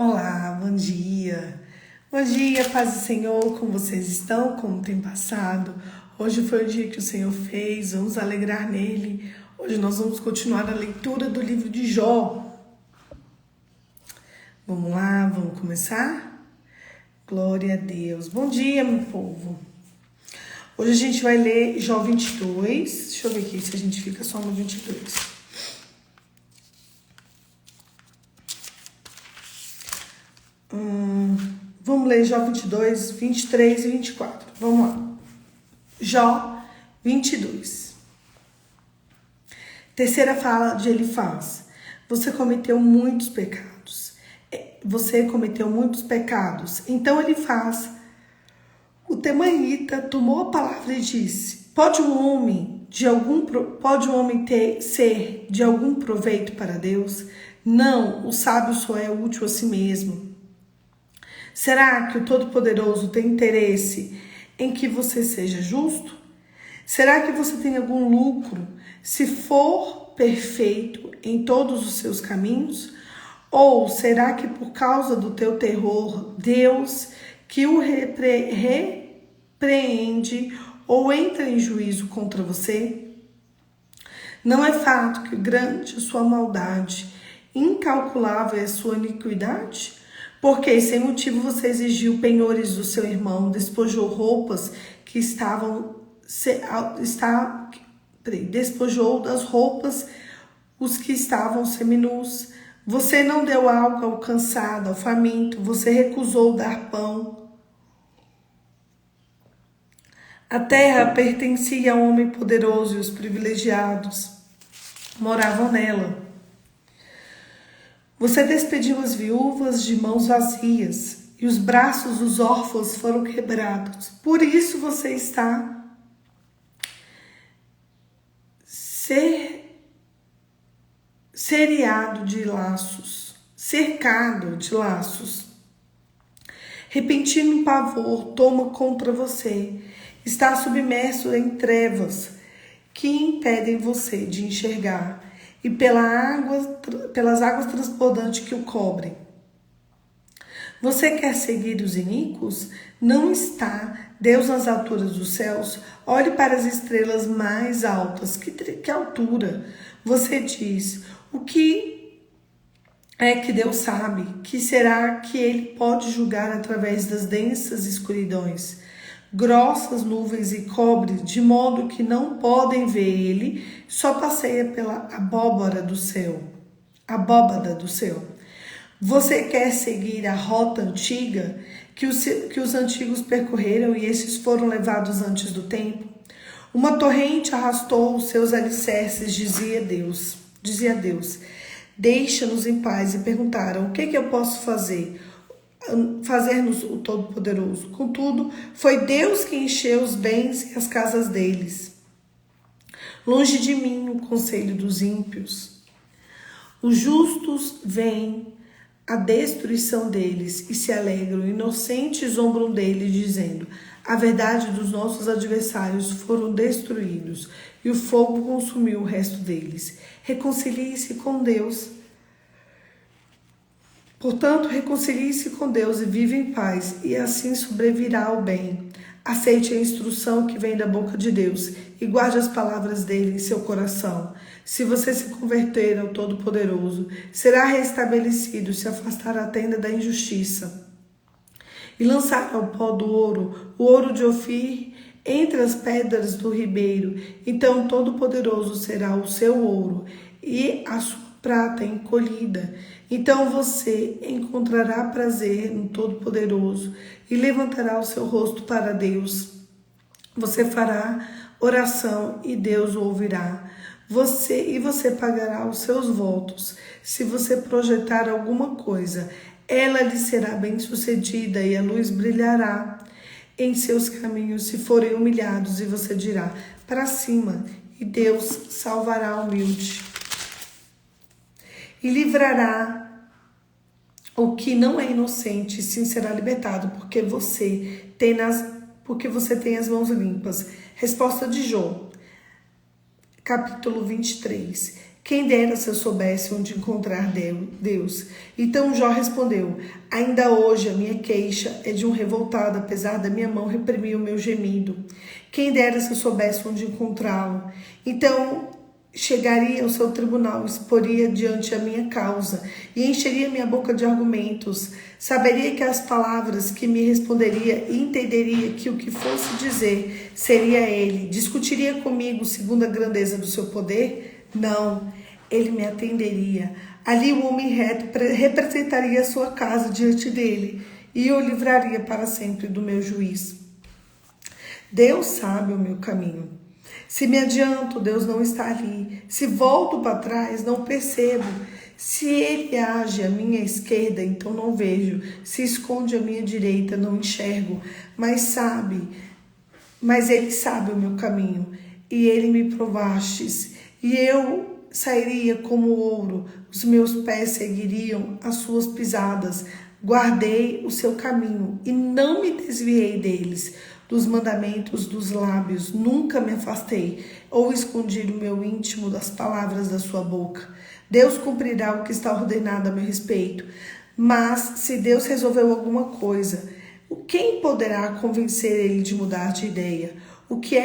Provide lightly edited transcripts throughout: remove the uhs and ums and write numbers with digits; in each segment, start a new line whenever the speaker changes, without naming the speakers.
Olá, bom dia. Bom dia, paz do Senhor, como vocês estão? Como tem passado? Hoje foi o dia que o Senhor fez, vamos alegrar nele. Hoje nós vamos continuar a leitura do livro de Jó. Vamos lá, vamos começar? Glória a Deus. Bom dia, meu povo. Hoje a gente vai ler Jó 22. Deixa eu ver aqui se a gente fica só no 22. Vamos ler Jó 22, 23 e 24. Vamos lá. Jó 22. Terceira fala de Elifaz. Você cometeu muitos pecados. Então Elifaz, o temanita, tomou a palavra e disse: Pode um homem ser de algum proveito para Deus? Não, o sábio só é útil a si mesmo. Será que o Todo-Poderoso tem interesse em que você seja justo? Será que você tem algum lucro se for perfeito em todos os seus caminhos? Ou será que por causa do teu terror, Deus que o repreende ou entra em juízo contra você? Não é fato que grande é sua maldade, incalculável é sua iniquidade? Porque sem motivo você exigiu penhores do seu irmão, despojou roupas que despojou das roupas os que estavam seminus. Você não deu algo ao cansado, ao faminto, você recusou dar pão. A terra pertencia ao homem poderoso e os privilegiados moravam nela. Você despediu as viúvas de mãos vazias e os braços dos órfãos foram quebrados. Por isso você está cercado de laços. Repentino pavor toma contra você. Está submerso em trevas que impedem você de enxergar e pelas águas transbordantes que o cobrem. Você quer seguir os iníquos? Não está Deus nas alturas dos céus? Olhe para as estrelas mais altas. Que altura? Você diz: o que é que Deus sabe? Que será que ele pode julgar através das densas escuridões? Grossas nuvens e cobre, de modo que não podem ver ele, só passeia pela abóbada do céu. Você quer seguir a rota antiga que os antigos percorreram e esses foram levados antes do tempo? Uma torrente arrastou os seus alicerces, dizia Deus. Deixa-nos em paz. E perguntaram: o que eu posso fazer-nos o Todo-Poderoso? Contudo, foi Deus que encheu os bens e as casas deles. Longe de mim o conselho dos ímpios. Os justos veem a destruição deles e se alegram, inocentes zombam deles, dizendo: a verdade dos nossos adversários foram destruídos e o fogo consumiu o resto deles. Reconcilie-se com Deus. Portanto, reconcilie-se com Deus e viva em paz, e assim sobrevirá o bem. Aceite a instrução que vem da boca de Deus e guarde as palavras dele em seu coração. Se você se converter ao Todo-Poderoso, será restabelecido, se afastar a tenda da injustiça e lançar ao pó do ouro, o ouro de Ofir, entre as pedras do ribeiro. Então o Todo-Poderoso será o seu ouro e a sua prata encolhida. Então você encontrará prazer no Todo-Poderoso e levantará o seu rosto para Deus. Você fará oração e Deus o ouvirá. Você pagará os seus votos. Se você projetar alguma coisa, ela lhe será bem-sucedida e a luz brilhará em seus caminhos. Se forem humilhados, e você dirá: para cima, e Deus salvará o humilde e livrará o que não é inocente, e sim será libertado, porque você tem as mãos limpas. Resposta de Jó, capítulo 23. Quem dera se eu soubesse onde encontrar Deus. Então Jó respondeu: ainda hoje a minha queixa é de um revoltado, apesar da minha mão reprimir o meu gemido. Quem dera se eu soubesse onde encontrá-lo. Então chegaria ao seu tribunal, exporia diante a minha causa e encheria minha boca de argumentos. Saberia que as palavras que me responderia e entenderia que o que fosse dizer seria ele. Discutiria comigo segundo a grandeza do seu poder? Não, ele me atenderia. Ali o homem reto representaria a sua casa diante dele e o livraria para sempre do meu juízo. Deus sabe o meu caminho. Se me adianto, Deus não está ali. Se volto para trás, não percebo. Se ele age à minha esquerda, então não vejo. Se esconde à minha direita, não enxergo. Mas ele sabe o meu caminho. E ele me provastes. E eu sairia como ouro. Os meus pés seguiriam as suas pisadas. Guardei o seu caminho e não me desviei deles. Dos mandamentos dos lábios, nunca me afastei, ou escondi o meu íntimo das palavras da sua boca. Deus cumprirá o que está ordenado a meu respeito. Mas, se Deus resolveu alguma coisa, quem poderá convencer ele de mudar de ideia? O que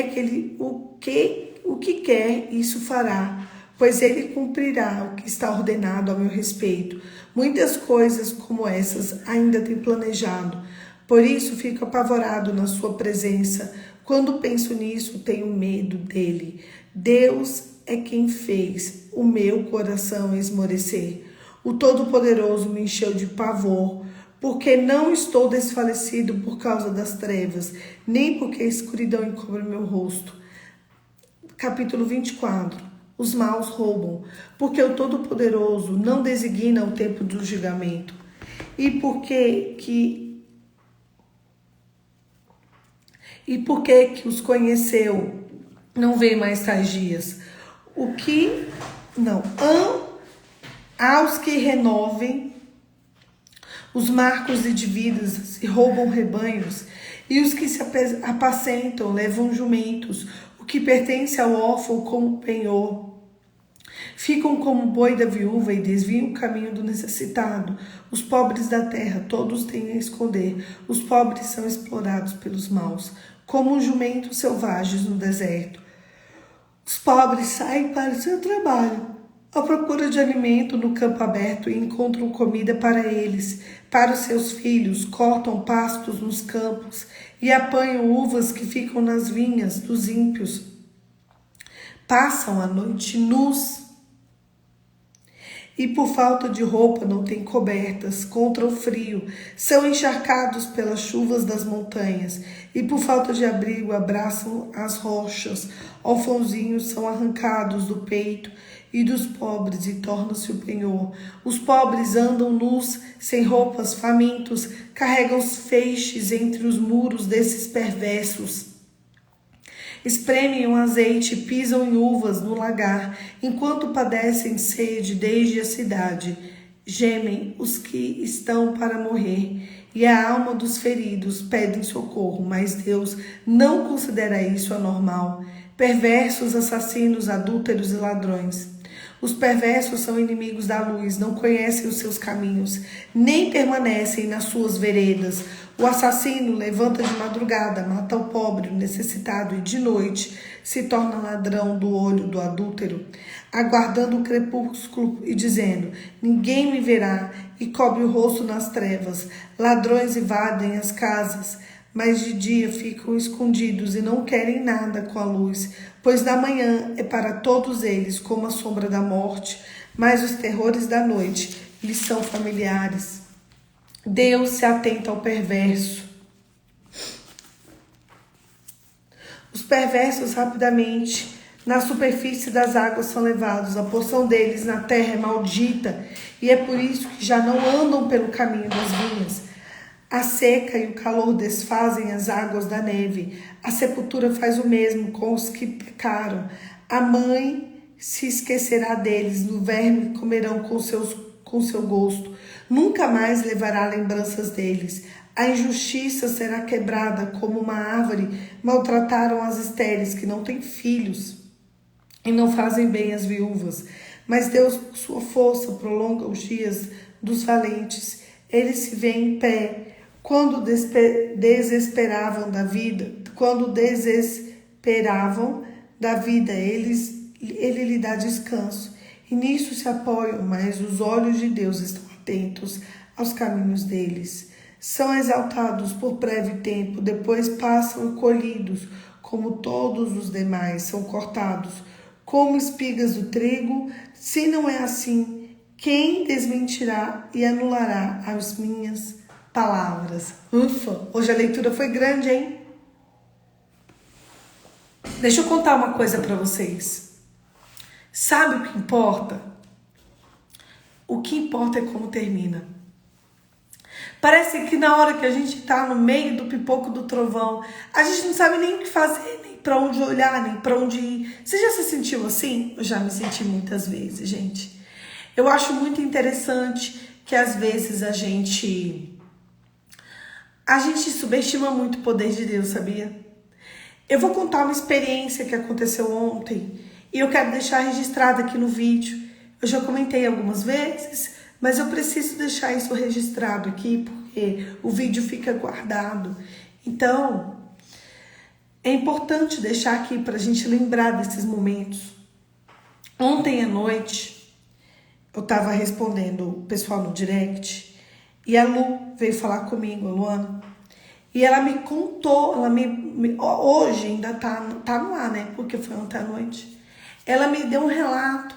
quer, isso fará, pois ele cumprirá o que está ordenado a meu respeito. Muitas coisas como essas ainda tem planejado. Por isso fico apavorado na sua presença. Quando penso nisso, tenho medo dele. Deus é quem fez o meu coração esmorecer. O Todo-Poderoso me encheu de pavor, porque não estou desfalecido por causa das trevas, nem porque a escuridão encobre meu rosto. Capítulo 24. Os maus roubam, porque o Todo-Poderoso não designa o tempo do julgamento. E por que os conheceu, não vê mais tais dias. Aos que renovem os marcos de dividas e roubam rebanhos, e os que se apacentam levam jumentos, o que pertence ao órfão como penhor. Ficam como boi da viúva e desviam o caminho do necessitado. Os pobres da terra, todos têm a esconder. Os pobres são explorados pelos maus, como jumentos selvagens no deserto. Os pobres saem para o seu trabalho, à procura de alimento no campo aberto e encontram comida para eles, para os seus filhos, cortam pastos nos campos e apanham uvas que ficam nas vinhas dos ímpios. Passam a noite nus e por falta de roupa não têm cobertas contra o frio, são encharcados pelas chuvas das montanhas e por falta de abrigo abraçam as rochas. Orfãozinhos são arrancados do peito e dos pobres e torna-se o penhor. Os pobres andam nus, sem roupas, famintos, carregam os feixes entre os muros desses perversos. Espremem um azeite, pisam em uvas no lagar, enquanto padecem sede desde a cidade. Gemem os que estão para morrer, e a alma dos feridos pedem socorro, mas Deus não considera isso anormal. Perversos, assassinos, adúlteros e ladrões. Os perversos são inimigos da luz, não conhecem os seus caminhos, nem permanecem nas suas veredas. O assassino levanta de madrugada, mata o pobre, o necessitado, e de noite se torna ladrão do olho do adúltero, aguardando o crepúsculo e dizendo: ninguém me verá, e cobre o rosto nas trevas. Ladrões invadem as casas, mas de dia ficam escondidos e não querem nada com a luz, pois da manhã é para todos eles como a sombra da morte, mas os terrores da noite lhes são familiares. Deus se atenta ao perverso. Os perversos rapidamente na superfície das águas são levados, a porção deles na terra é maldita, e é por isso que já não andam pelo caminho das vinhas. A seca e o calor desfazem as águas da neve. A sepultura faz o mesmo com os que pecaram. A mãe se esquecerá deles, no verme comerão com seu gosto. Nunca mais levará lembranças deles. A injustiça será quebrada como uma árvore. Maltrataram as estéreis que não têm filhos e não fazem bem às viúvas. Mas Deus, por sua força, prolonga os dias dos valentes. Ele se vê em pé quando desesperavam da vida, ele lhe dá descanso. E nisso se apoiam, mas os olhos de Deus estão atentos aos caminhos deles. São exaltados por breve tempo, depois passam colhidos, como todos os demais, são cortados como espigas do trigo. Se não é assim, quem desmentirá e anulará as minhas palavras? Ufa, hoje a leitura foi grande, hein? Deixa eu contar uma coisa para vocês. Sabe o que importa? O que importa é como termina. Parece que na hora que a gente tá no meio do pipoco do trovão, a gente não sabe nem o que fazer, nem para onde olhar, nem para onde ir. Você já se sentiu assim? Eu já me senti muitas vezes, gente. Eu acho muito interessante que às vezes a gente subestima muito o poder de Deus, sabia? Eu vou contar uma experiência que aconteceu ontem e eu quero deixar registrado aqui no vídeo. Eu já comentei algumas vezes, mas eu preciso deixar isso registrado aqui porque o vídeo fica guardado. Então, é importante deixar aqui para a gente lembrar desses momentos. Ontem à noite, eu estava respondendo o pessoal no direct e a Lu veio falar comigo, a Luana, e ela me contou, hoje ainda tá no ar, né? Porque foi ontem à noite. Ela me deu um relato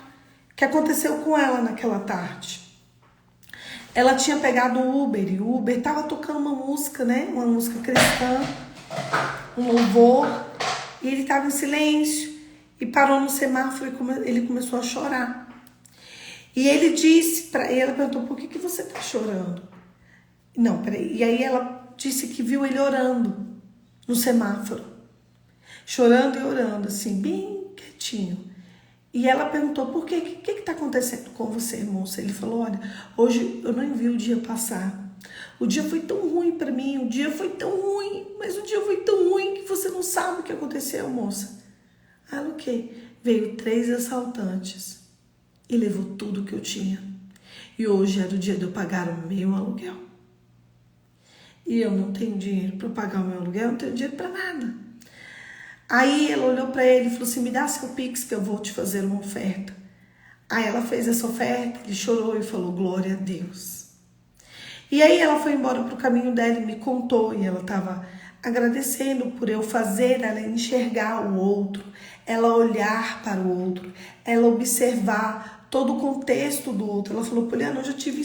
que aconteceu com ela naquela tarde. Ela tinha pegado o Uber e o Uber estava tocando uma música, né? Uma música cristã, um louvor, e ele estava em silêncio e parou no semáforo e ele começou a chorar. E ele disse ela perguntou: por que você está chorando? Não, peraí. E aí ela disse que viu ele orando no semáforo, chorando e orando, assim, bem quietinho. E ela perguntou: por quê? O que está acontecendo com você, moça? Ele falou: olha, hoje eu não vi o dia passar. O dia foi tão ruim para mim, o dia foi tão ruim, mas o dia foi tão ruim que você não sabe o que aconteceu, moça. Ela, o quê? Veio 3 assaltantes e levou tudo que eu tinha. E hoje era o dia de eu pagar o meu aluguel. E eu não tenho dinheiro para pagar o meu aluguel, eu não tenho dinheiro para nada. Aí ela olhou para ele e falou assim: me dá seu Pix que eu vou te fazer uma oferta. Aí ela fez essa oferta, ele chorou e falou: glória a Deus. E aí ela foi embora para o caminho dela e me contou, e ela estava agradecendo por eu fazer ela enxergar o outro, ela olhar para o outro, ela observar todo o contexto do outro. Ela falou: Poliana, eu já tive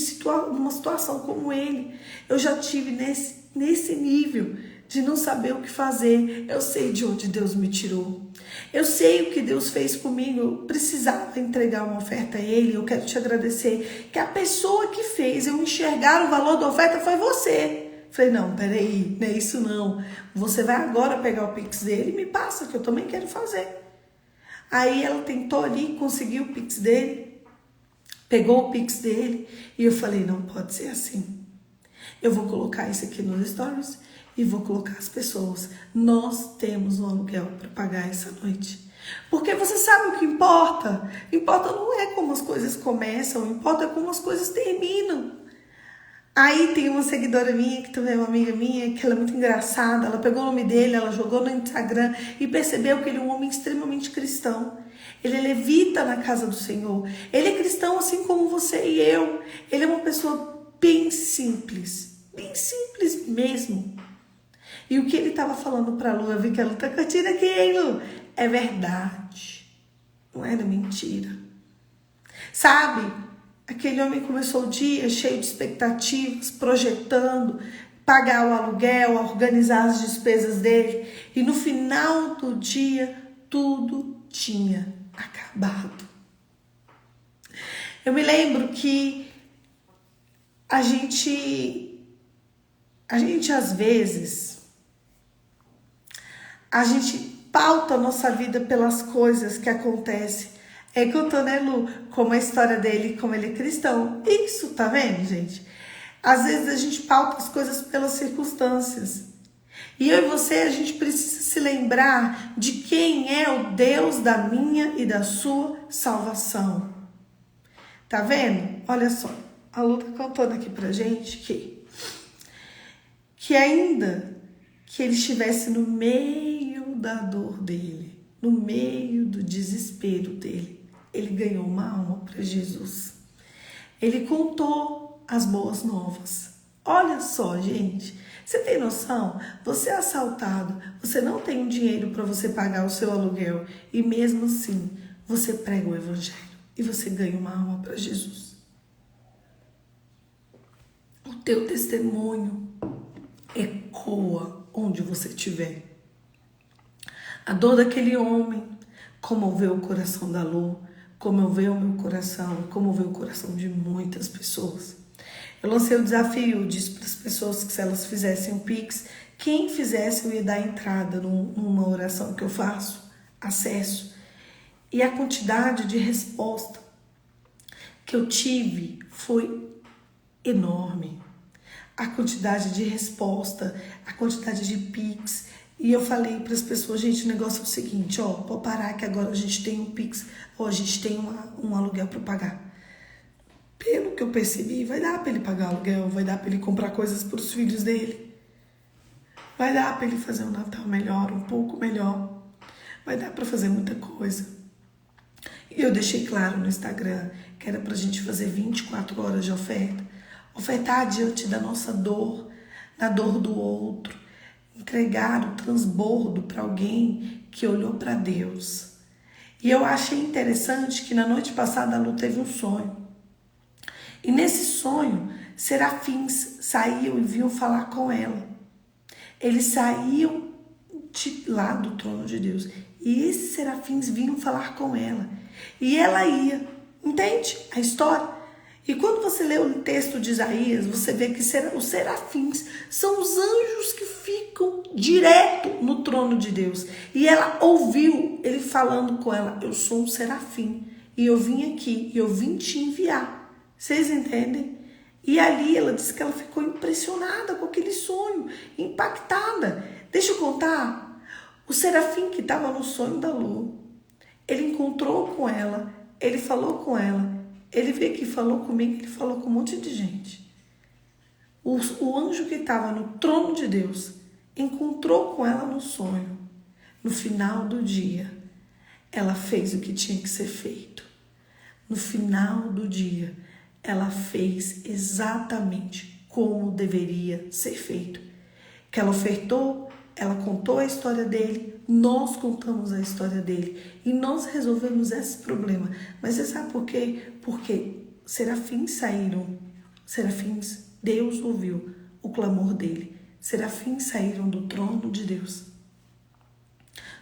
numa situação como ele, eu já tive nesse nível de não saber o que fazer. Eu sei de onde Deus me tirou. Eu sei o que Deus fez comigo. Eu precisava entregar uma oferta a Ele. Eu quero te agradecer que a pessoa que fez eu enxergar o valor da oferta foi você. Falei: não, peraí, não é isso não. Você vai agora pegar o Pix dele e me passa, que eu também quero fazer. Aí ela tentou ali, conseguiu o Pix dele, pegou o Pix dele e eu falei: não pode ser assim. Eu vou colocar isso aqui nos stories e vou colocar as pessoas. Nós temos um aluguel para pagar essa noite. Porque você sabe o que importa? Importa não é como as coisas começam, importa como as coisas terminam. Aí tem uma seguidora minha, que também é uma amiga minha, que ela é muito engraçada. Ela pegou o nome dele, ela jogou no Instagram e percebeu que ele é um homem extremamente cristão. Ele é levita na casa do Senhor. Ele é cristão assim como você e eu. Ele é uma pessoa bem simples mesmo. E o que ele estava falando para a Lu, eu vi que a Lu tá curtindo aqui, hein, Lu? É verdade. Não era mentira. Sabe? Aquele homem começou o dia cheio de expectativas, projetando, pagar o aluguel, organizar as despesas dele. E no final do dia, tudo tinha acabado. Eu me lembro que a gente às vezes, a gente pauta a nossa vida pelas coisas que acontecem. É contou, né, Lu, como a história dele, como ele é cristão. Isso, tá vendo, gente? Às vezes a gente pauta as coisas pelas circunstâncias. E eu e você, a gente precisa se lembrar de quem é o Deus da minha e da sua salvação. Tá vendo? Olha só, a Lu tá contando aqui pra gente que ainda que ele estivesse no meio da dor dele, no meio do desespero dele, ele ganhou uma alma para Jesus. Ele contou as boas novas. Olha só, gente, você tem noção? Você é assaltado, você não tem um dinheiro para você pagar o seu aluguel e mesmo assim você prega o evangelho e você ganha uma alma para Jesus. O teu testemunho ecoa onde você estiver. A dor daquele homem comoveu o coração da Lu, comoveu o meu coração, comoveu o coração de muitas pessoas. Eu lancei o desafio, disse para as pessoas que se elas fizessem um Pix, quem fizesse eu ia dar entrada numa oração que eu faço, acesso. E a quantidade de resposta que eu tive foi enorme. A quantidade de resposta, a quantidade de Pix. E eu falei para as pessoas, gente, o negócio é o seguinte, ó, pode parar que agora a gente tem um Pix, ou a gente tem um aluguel para pagar. Pelo que eu percebi, vai dar para ele pagar aluguel, vai dar para ele comprar coisas para os filhos dele. Vai dar para ele fazer um Natal melhor, um pouco melhor. Vai dar para fazer muita coisa. E eu deixei claro no Instagram que era para a gente fazer 24 horas de oferta. Ofertar diante da nossa dor, da dor do outro. Entregar o transbordo para alguém que olhou para Deus. E eu achei interessante que na noite passada a Lu teve um sonho. E nesse sonho, serafins saíam e vinham falar com ela. Eles saíam de lá do trono de Deus. E esses serafins vinham falar com ela. E ela ia. Entende a história? E quando você lê o texto de Isaías, você vê que os serafins são os anjos que ficam direto no trono de Deus. E ela ouviu ele falando com ela, eu sou um serafim, e eu vim aqui, e eu vim te enviar. Vocês entendem? E ali ela disse que ela ficou impressionada com aquele sonho, impactada. Deixa eu contar, o serafim que estava no sonho da Lu, ele encontrou com ela, ele falou com ela, ele veio aqui, falou comigo, ele falou com um monte de gente. O anjo que estava no trono de Deus encontrou com ela no sonho. No final do dia, ela fez o que tinha que ser feito. No final do dia, ela fez exatamente como deveria ser feito. Que ela ofertou, ela contou a história dele, nós contamos a história dele e nós resolvemos esse problema. Mas você sabe por quê? Porque serafins saíram, Deus ouviu o clamor dele. Serafins saíram do trono de Deus,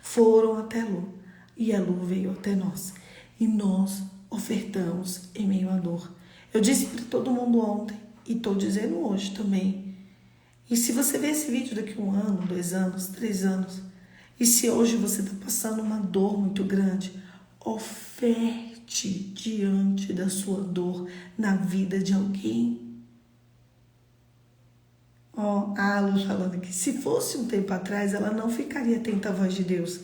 foram até Lu e a Lu veio até nós e nós ofertamos em meio à dor. Eu disse para todo mundo ontem e estou dizendo hoje também. E se você ver esse vídeo daqui 1 ano, 2 anos, 3 anos, e se hoje você está passando uma dor muito grande, oferte diante da sua dor na vida de alguém. A Lu falando aqui, se fosse um tempo atrás, ela não ficaria atenta à voz de Deus.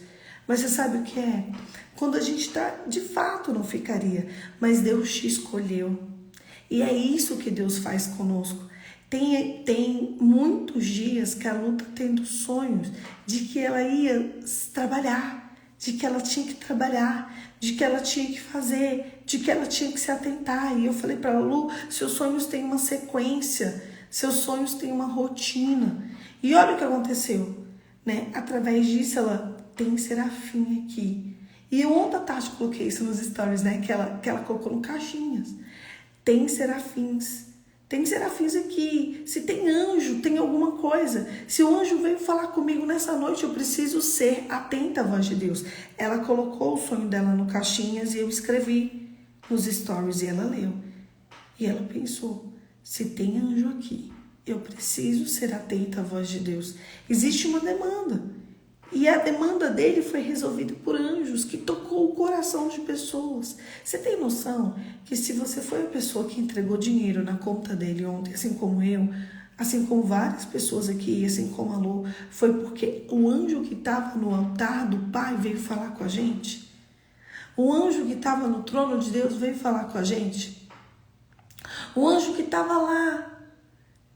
Mas você sabe o que é? Quando a gente está, de fato, não ficaria. Mas Deus te escolheu. E é isso que Deus faz conosco. Tem muitos dias que a Lu está tendo sonhos de que ela ia trabalhar, de que ela tinha que trabalhar, de que ela tinha que fazer, de que ela tinha que se atentar. E eu falei para ela, Lu, seus sonhos têm uma sequência, seus sonhos têm uma rotina. E olha o que aconteceu, né? Através disso, ela tem serafim aqui. E eu ontem à tarde coloquei isso nos stories, né? Que ela colocou no caixinhas. Tem serafins. Tem serafins aqui. Se tem anjo, tem alguma coisa. Se o anjo veio falar comigo nessa noite, eu preciso ser atenta à voz de Deus. Ela colocou o sonho dela no caixinhas e eu escrevi nos stories e ela leu. E ela pensou, se tem anjo aqui, eu preciso ser atenta à voz de Deus. Existe uma demanda. E a demanda dele foi resolvida por anjos, que tocou o coração de pessoas. Você tem noção que se você foi a pessoa que entregou dinheiro na conta dele ontem, assim como eu, assim como várias pessoas aqui, assim como a Lu, foi porque o anjo que estava no altar do Pai veio falar com a gente? O anjo que estava no trono de Deus veio falar com a gente? O anjo que estava lá,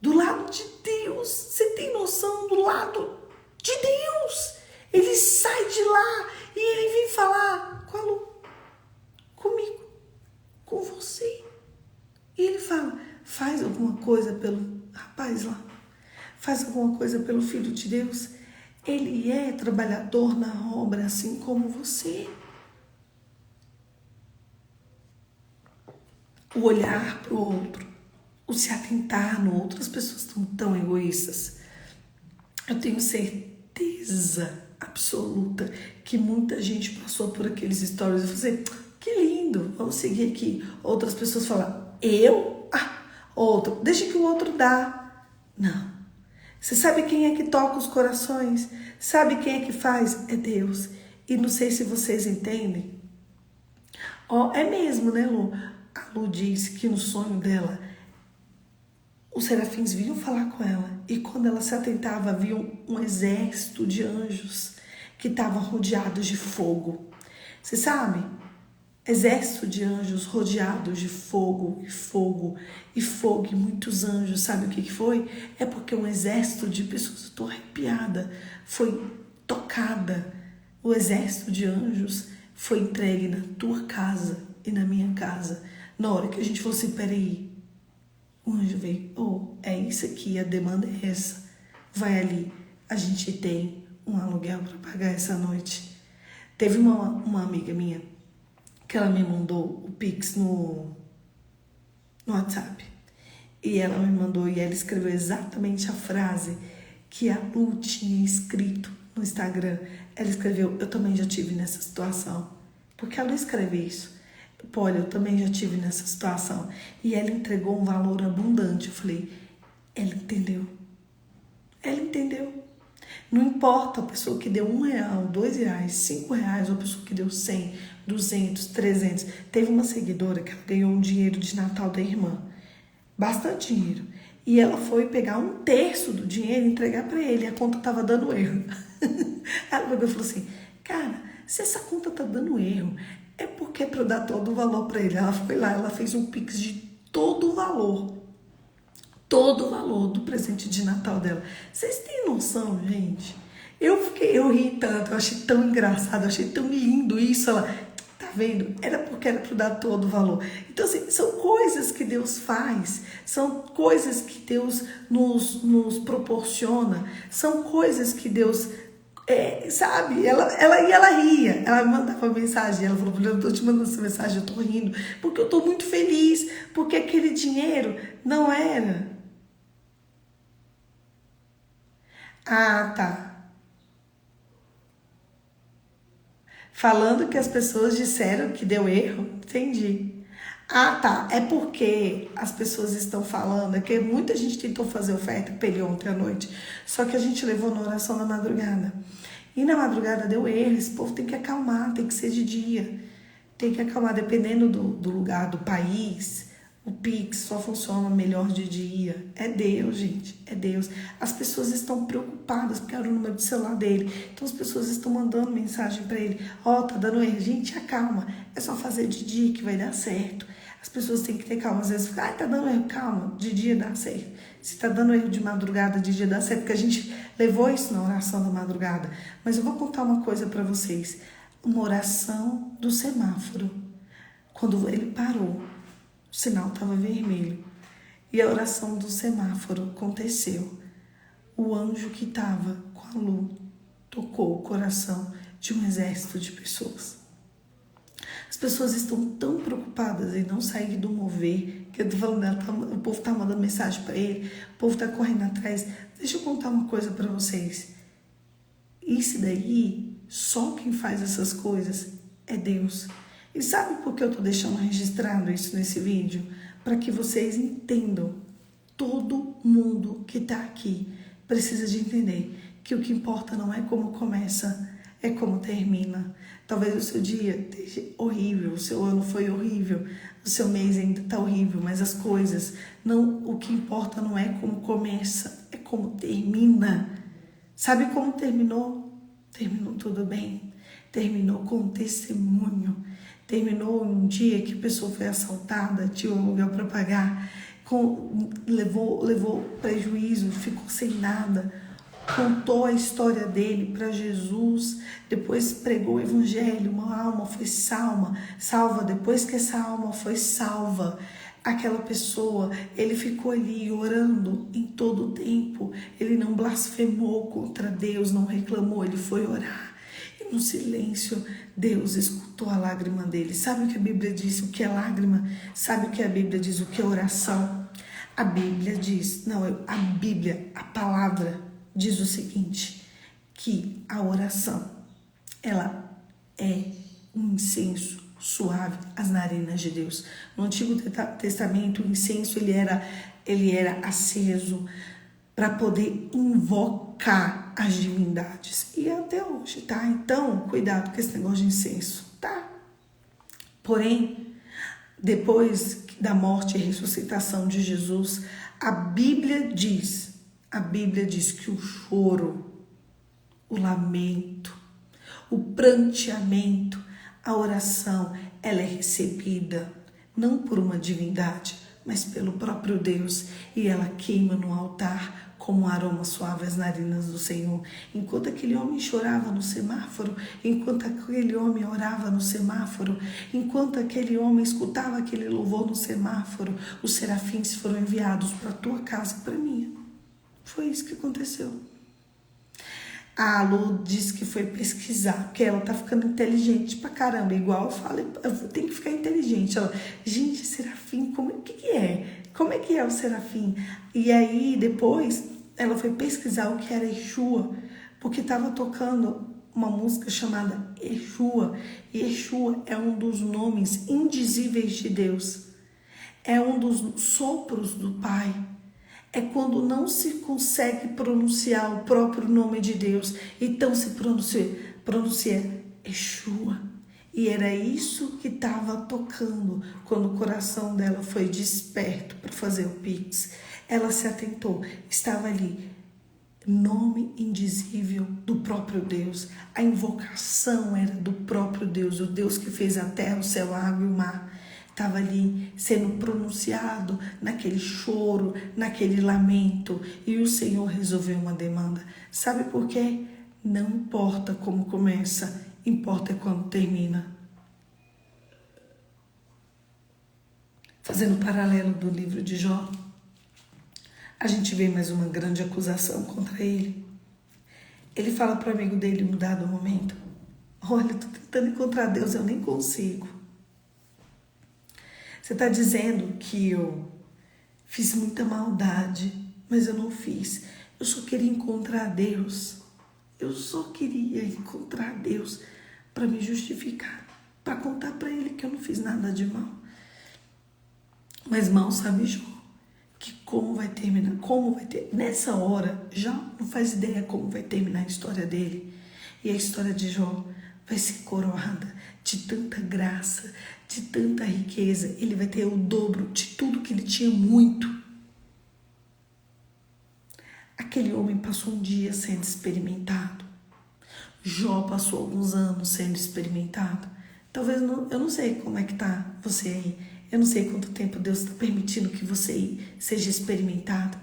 do lado de Deus. Você tem noção? Do lado de Deus. Ele sai de lá e ele vem falar com a Lu, comigo, com você. E ele fala, faz alguma coisa pelo rapaz lá. Faz alguma coisa pelo Filho de Deus. Ele é trabalhador na obra, assim como você. O olhar para o outro, o se atentar no outro. As pessoas estão tão egoístas. Eu tenho certeza absoluta que muita gente passou por aqueles stories e falou assim, que lindo, vamos seguir aqui. Outras pessoas falam, eu? Outro, deixa que o outro dá. Não. Você sabe quem é que toca os corações? Sabe quem é que faz? É Deus. E não sei se vocês entendem. É mesmo, né, Lu? A Lu disse que no sonho dela, os serafins vinham falar com ela. E quando ela se atentava, havia um exército de anjos que estavam rodeados de fogo. Você sabe? Exército de anjos rodeados de fogo e fogo e fogo e muitos anjos. Sabe o que foi? É porque um exército de pessoas, estou arrepiada, foi tocada. O exército de anjos foi entregue na tua casa e na minha casa. Na hora que a gente falou assim, peraí, o anjo veio, é isso aqui, a demanda é essa. Vai ali, a gente tem um aluguel para pagar essa noite. Teve uma amiga minha que ela me mandou o Pix no WhatsApp. E ela me mandou e ela escreveu exatamente a frase que a Lu tinha escrito no Instagram. Ela escreveu, eu também já tive nessa situação. Porque ela escreveu isso. Olha, eu também já tive nessa situação. E ela entregou um valor abundante. Eu falei, ela entendeu. Ela entendeu. Não importa a pessoa que deu R$1, R$2, R$5, ou a pessoa que deu 100, 200, 300. Teve uma seguidora que ela ganhou um dinheiro de Natal da irmã. Bastante dinheiro. E ela foi pegar 1/3 do dinheiro e entregar para ele. A conta estava dando erro. Ela pegou e falou assim, cara, se essa conta tá dando erro, é porque é para eu dar todo o valor para ele. Ela foi lá, ela fez um Pix de todo o valor. Todo o valor do presente de Natal dela. Vocês têm noção, gente? Eu ri tanto, eu achei tão engraçado, eu achei tão lindo isso. Ela, tá vendo? Era porque era para dar todo o valor. Então, assim, são coisas que Deus faz, são coisas que Deus nos proporciona, são coisas que Deus, sabe? Ela ria, ela me mandava mensagem, ela falou, eu tô te mandando essa mensagem, eu tô rindo, porque eu tô muito feliz, porque aquele dinheiro não era... tá. Falando que as pessoas disseram que deu erro? Entendi. Tá. É porque as pessoas estão falando, que muita gente tentou fazer oferta pra ele ontem à noite, só que a gente levou na oração da madrugada. E na madrugada deu erro, esse povo tem que acalmar, tem que ser de dia. Tem que acalmar, dependendo do lugar, do país... O Pix só funciona melhor de dia. É Deus, gente. É Deus. As pessoas estão preocupadas porque era o número de celular dele. Então as pessoas estão mandando mensagem para ele. Tá dando erro. Gente, acalma. É só fazer de dia que vai dar certo. As pessoas têm que ter calma. Às vezes, tá dando erro. Calma. De dia dá certo. Se tá dando erro de madrugada, de dia dá certo. Porque a gente levou isso na oração da madrugada. Mas eu vou contar uma coisa para vocês. Uma oração do semáforo. Quando ele parou. O sinal estava vermelho e a oração do semáforo aconteceu. O anjo que estava com a Lu tocou o coração de um exército de pessoas. As pessoas estão tão preocupadas em não sair do mover, que eu tô falando, o povo está mandando mensagem para ele, o povo está correndo atrás. Deixa eu contar uma coisa para vocês. Isso daí, só quem faz essas coisas é Deus. E sabe por que eu tô deixando registrado isso nesse vídeo? Para que vocês entendam. Todo mundo que tá aqui precisa de entender que o que importa não é como começa, é como termina. Talvez o seu dia esteja horrível, o seu ano foi horrível, o seu mês ainda tá horrível, mas as coisas, não, o que importa não é como começa, é como termina. Sabe como terminou? Terminou tudo bem. Terminou com um testemunho. terminou um dia que a pessoa foi assaltada, tinha um aluguel para pagar, levou prejuízo, ficou sem nada, contou a história dele para Jesus, depois pregou o evangelho, uma alma foi salva, depois que essa alma foi salva, aquela pessoa, ele ficou ali orando em todo o tempo, ele não blasfemou contra Deus, não reclamou, ele foi orar. E no silêncio, Deus escutou a lágrima dele. Sabe o que a Bíblia diz? O que é lágrima? Sabe o que a Bíblia diz? O que é oração? A Bíblia diz, a palavra diz o seguinte, que a oração, ela é um incenso suave às narinas de Deus. No Antigo Testamento, o incenso ele era aceso para poder invocar as divindades. E até hoje, tá? Então, cuidado com esse negócio de incenso, tá? Porém, depois da morte e ressuscitação de Jesus, a Bíblia diz que o choro, o lamento, o pranteamento, a oração, ela é recebida não por uma divindade, mas pelo próprio Deus, e ela queima no altar como um aroma suave às narinas do Senhor. Enquanto aquele homem chorava no semáforo, enquanto aquele homem orava no semáforo, enquanto aquele homem escutava aquele louvor no semáforo, os serafins foram enviados para a tua casa e para a minha. Foi isso que aconteceu. A Lu disse que foi pesquisar, porque ela tá ficando inteligente pra caramba. Igual eu falei, eu tenho que ficar inteligente. Ela, gente, serafim, que é? Como é que é o serafim? E aí, depois, ela foi pesquisar o que era Yeshua, porque tava tocando uma música chamada Yeshua. E Yeshua é um dos nomes indizíveis de Deus. É um dos sopros do Pai. É quando não se consegue pronunciar o próprio nome de Deus. Então se pronuncia Yeshua. E era isso que estava tocando quando o coração dela foi desperto para fazer o Pix. Ela se atentou, estava ali, nome indizível do próprio Deus. A invocação era do próprio Deus, o Deus que fez a terra, o céu, a água e o mar. Estava ali sendo pronunciado naquele choro, naquele lamento. E o Senhor resolveu uma demanda. Sabe por quê? Não importa como começa, importa quando termina. Fazendo paralelo do livro de Jó, a gente vê mais uma grande acusação contra ele. Ele fala para o amigo dele em um dado momento: olha, eu estou tentando encontrar Deus, eu nem consigo. Você está dizendo que eu fiz muita maldade, mas eu não fiz. Eu só queria encontrar Deus. Eu só queria encontrar Deus para me justificar, para contar para ele que eu não fiz nada de mal. Mas mal sabe Jó, que como vai terminar, nessa hora, já não faz ideia como vai terminar a história dele. E a história de Jó vai ser coroada de tanta graça, de tanta riqueza. Ele vai ter o dobro de tudo que ele tinha muito. Aquele homem passou um dia sendo experimentado. Jó passou alguns anos sendo experimentado. Talvez, eu não sei como é que tá você aí. Eu não sei quanto tempo Deus está permitindo que você seja experimentado.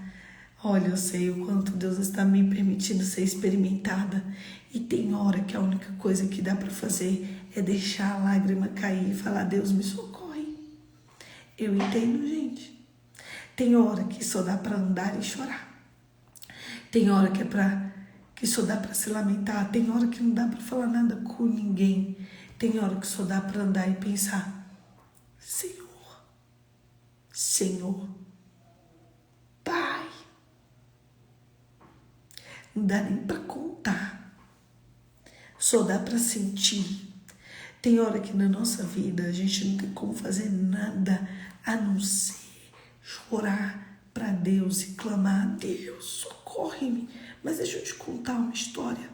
Olha, eu sei o quanto Deus está me permitindo ser experimentada. E tem hora que a única coisa que dá para fazer é deixar a lágrima cair e falar: Deus, me socorre. Eu entendo, gente. Tem hora que só dá para andar e chorar. Tem hora que só dá para se lamentar. Tem hora que não dá para falar nada com ninguém. Tem hora que só dá para andar e pensar: Senhor, Pai. Não dá nem para contar. Só dá para sentir. Tem hora que na nossa vida a gente não tem como fazer nada a não ser chorar para Deus e clamar: Deus, socorre-me. Mas deixa eu te contar uma história.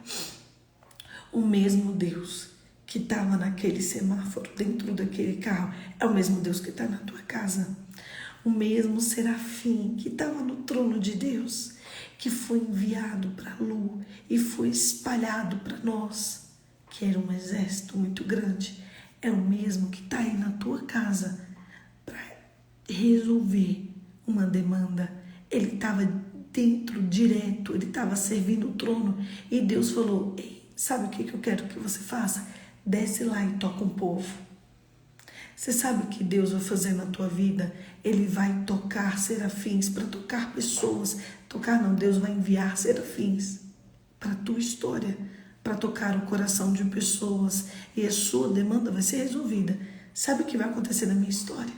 O mesmo Deus que estava naquele semáforo, dentro daquele carro, é o mesmo Deus que está na tua casa. O mesmo serafim que estava no trono de Deus, que foi enviado para Lu e foi espalhado para nós, que era um exército muito grande. é o mesmo que está aí na tua casa para resolver uma demanda. Ele estava dentro, direto, ele estava servindo o trono e Deus falou: ei, sabe o que eu quero que você faça? Desce lá e toca um povo. Você sabe o que Deus vai fazer na tua vida? Ele vai tocar serafins para tocar pessoas. Tocar não, Deus vai enviar serafins para a tua história, para tocar o coração de pessoas e a sua demanda vai ser resolvida. Sabe o que vai acontecer na minha história?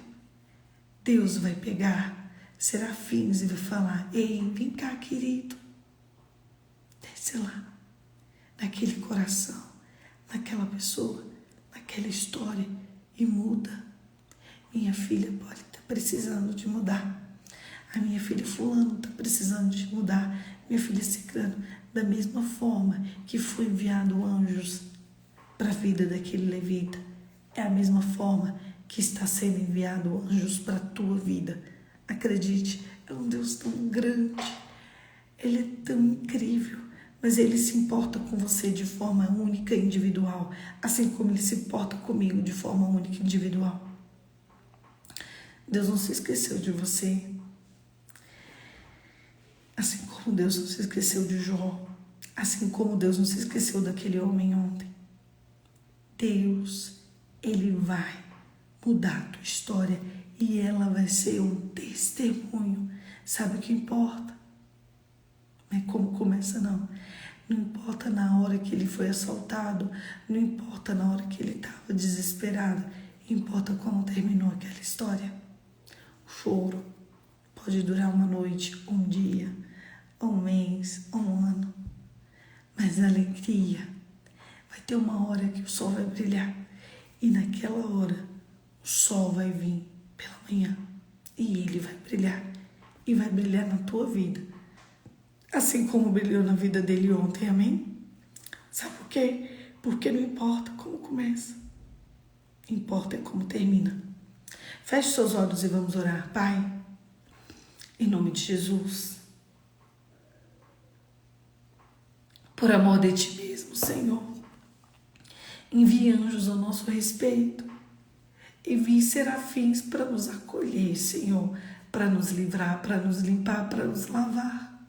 Deus vai pegar serafins e vai falar: ei, vem cá, querido. Desce lá, naquele coração, naquela pessoa, naquela história e muda. Minha filha pode estar precisando de mudar. A minha filha fulano está precisando de mudar. Minha filha ciclano. Da mesma forma que foi enviado anjos para a vida daquele levita, é a mesma forma que está sendo enviado anjos para a tua vida. Acredite, é um Deus tão grande, Ele é tão incrível, mas Ele se importa com você de forma única e individual, assim como Ele se importa comigo de forma única e individual. Deus não se esqueceu de você, assim como Deus não se esqueceu de Jó, assim como Deus não se esqueceu daquele homem ontem. Deus, Ele vai mudar a tua história e ela vai ser um testemunho. Sabe o que importa? Não é como começa, não. Não importa na hora que ele foi assaltado, não importa na hora que ele estava desesperado, importa como terminou aquela história. O choro pode durar uma noite, um dia, um mês, um ano, mas a alegria vai ter uma hora que o sol vai brilhar e naquela hora o sol vai vir pela manhã e ele vai brilhar e vai brilhar na tua vida, assim como brilhou na vida dele ontem, amém? Sabe por quê? Porque não importa como começa, importa é como termina. Feche seus olhos e vamos orar. Pai, em nome de Jesus, por amor de ti mesmo, Senhor, envie anjos ao nosso respeito, envie serafins para nos acolher, Senhor, para nos livrar, para nos limpar, para nos lavar,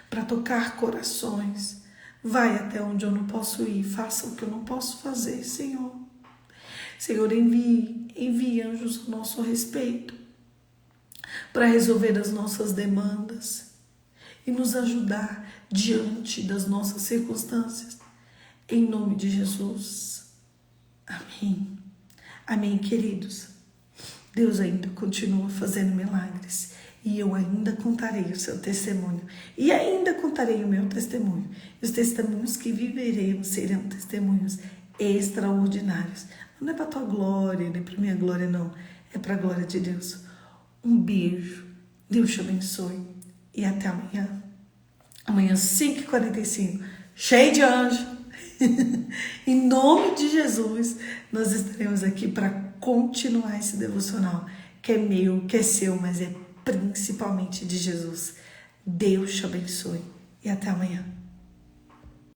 para tocar corações. Vai até onde eu não posso ir, faça o que eu não posso fazer, Senhor. Senhor, envie anjos ao nosso respeito para resolver as nossas demandas e nos ajudar diante das nossas circunstâncias. Em nome de Jesus. Amém. Amém, queridos. Deus ainda continua fazendo milagres e eu ainda contarei o seu testemunho e ainda contarei o meu testemunho. E os testemunhos que viveremos serão testemunhos extraordinários. Não é para a tua glória, nem para a minha glória, não. É para a glória de Deus. Um beijo. Deus te abençoe. E até amanhã. Amanhã, 5h45. Cheio de anjo. Em nome de Jesus, nós estaremos aqui para continuar esse devocional. Que é meu, que é seu, mas é principalmente de Jesus. Deus te abençoe. E até amanhã.